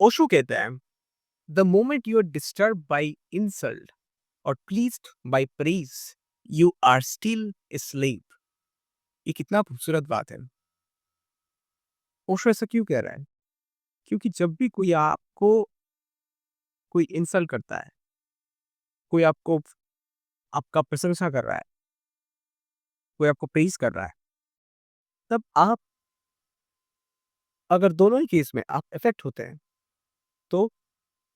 ओशो कहते हैं, the moment you are disturb by insult और pleased by praise, you are still sleep. ये कितना खूबसूरत बात है। ओशो ऐसा क्यों कह रहा है? क्योंकि जब भी कोई आपको कोई इंसल्ट करता है, कोई आपको आपका प्रशंसा कर रहा है, कोई आपको प्रेज कर रहा है, तब आप, अगर दोनों ही केस में आप इफेक्ट होते हैं, तो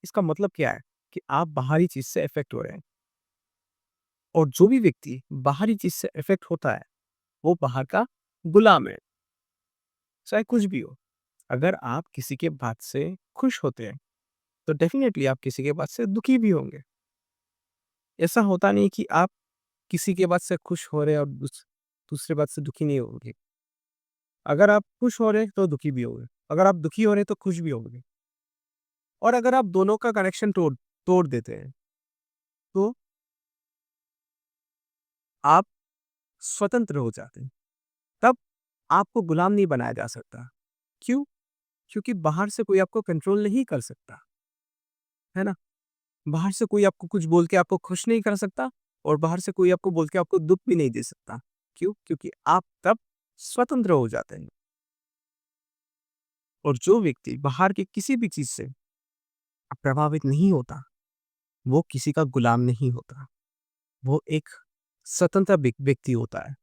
इसका मतलब क्या है कि आप बाहरी चीज से इफेक्ट हो रहे हैं। और जो भी व्यक्ति बाहरी चीज से इफेक्ट होता है, वो बाहर का गुलाम है, चाहे कुछ भी हो। अगर आप किसी के बात से खुश होते हैं, तो डेफिनेटली आप किसी के बात से दुखी भी होंगे। ऐसा होता नहीं कि आप किसी के बात से खुश हो रहे हैं और दूसरे बात से दुखी नहीं होंगे। अगर आप खुश हो रहे हैं तो दुखी भी होंगे, अगर आप दुखी हो रहे हैं तो खुश भी होंगे। और अगर आप दोनों का कनेक्शन तोड़ तोड़ देते हैं, तो आप स्वतंत्र हो जाते हैं। तब आपको गुलाम नहीं बनाया जा सकता। क्यों? क्योंकि बाहर से कोई आपको कंट्रोल नहीं कर सकता, है ना? बाहर से कोई आपको कुछ बोल के आपको खुश नहीं कर सकता, और बाहर से कोई आपको बोल के आपको दुःख भी नहीं दे सकता। क्यों? क्योंकि आप तब स्वतंत्र हो जाते हैं। और जो व्यक्ति बाहर की किसी भी चीज़ से प्रभावित नहीं होता, वो किसी का गुलाम नहीं होता। वो एक स्वतंत्र व्यक्ति होता है।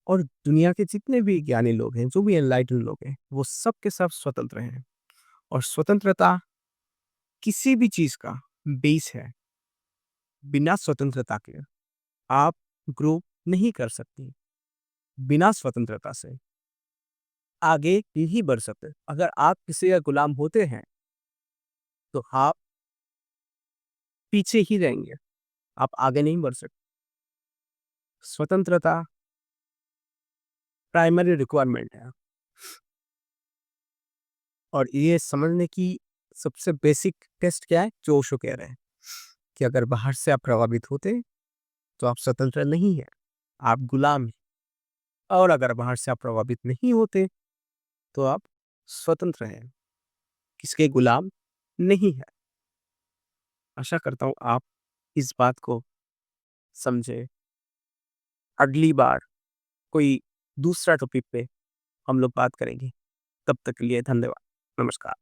और दुनिया के जितने भी ज्ञानी लोग हैं, जो भी एनलाइटेंड लोग हैं, वो सब के सब स्वतंत्र हैं। और स्वतंत्रता किसी भी चीज़ का बेस है। बिना स्वतंत्रता के आप ग्रो नहीं कर सकती। बिना स्वतंत्रता से आगे नहीं बढ़ सकते। अगर आप किसी का गुलाम होते हैं, तो आप पीछे ही रहेंगे, आप आगे नहीं बढ़ सकते। स्वतंत्रता प्राइमरी रिक्वायरमेंट है। और ये समझने की सबसे बेसिक टेस्ट क्या है, जो ओशो कह रहे हैं कि अगर बाहर से आप प्रभावित होते, तो आप स्वतंत्र नहीं हैं, आप गुलाम हैं। और अगर बाहर से आप प्रभावित नहीं होते, तो आप स्वतंत्र हैं, किसके गुलाम नहीं है। आशा करता हूँ आप इस बात को समझे। अगली बार कोई दूसरा टॉपिक पे हम लोग बात करेंगे। तब तक के लिए धन्यवाद। नमस्कार।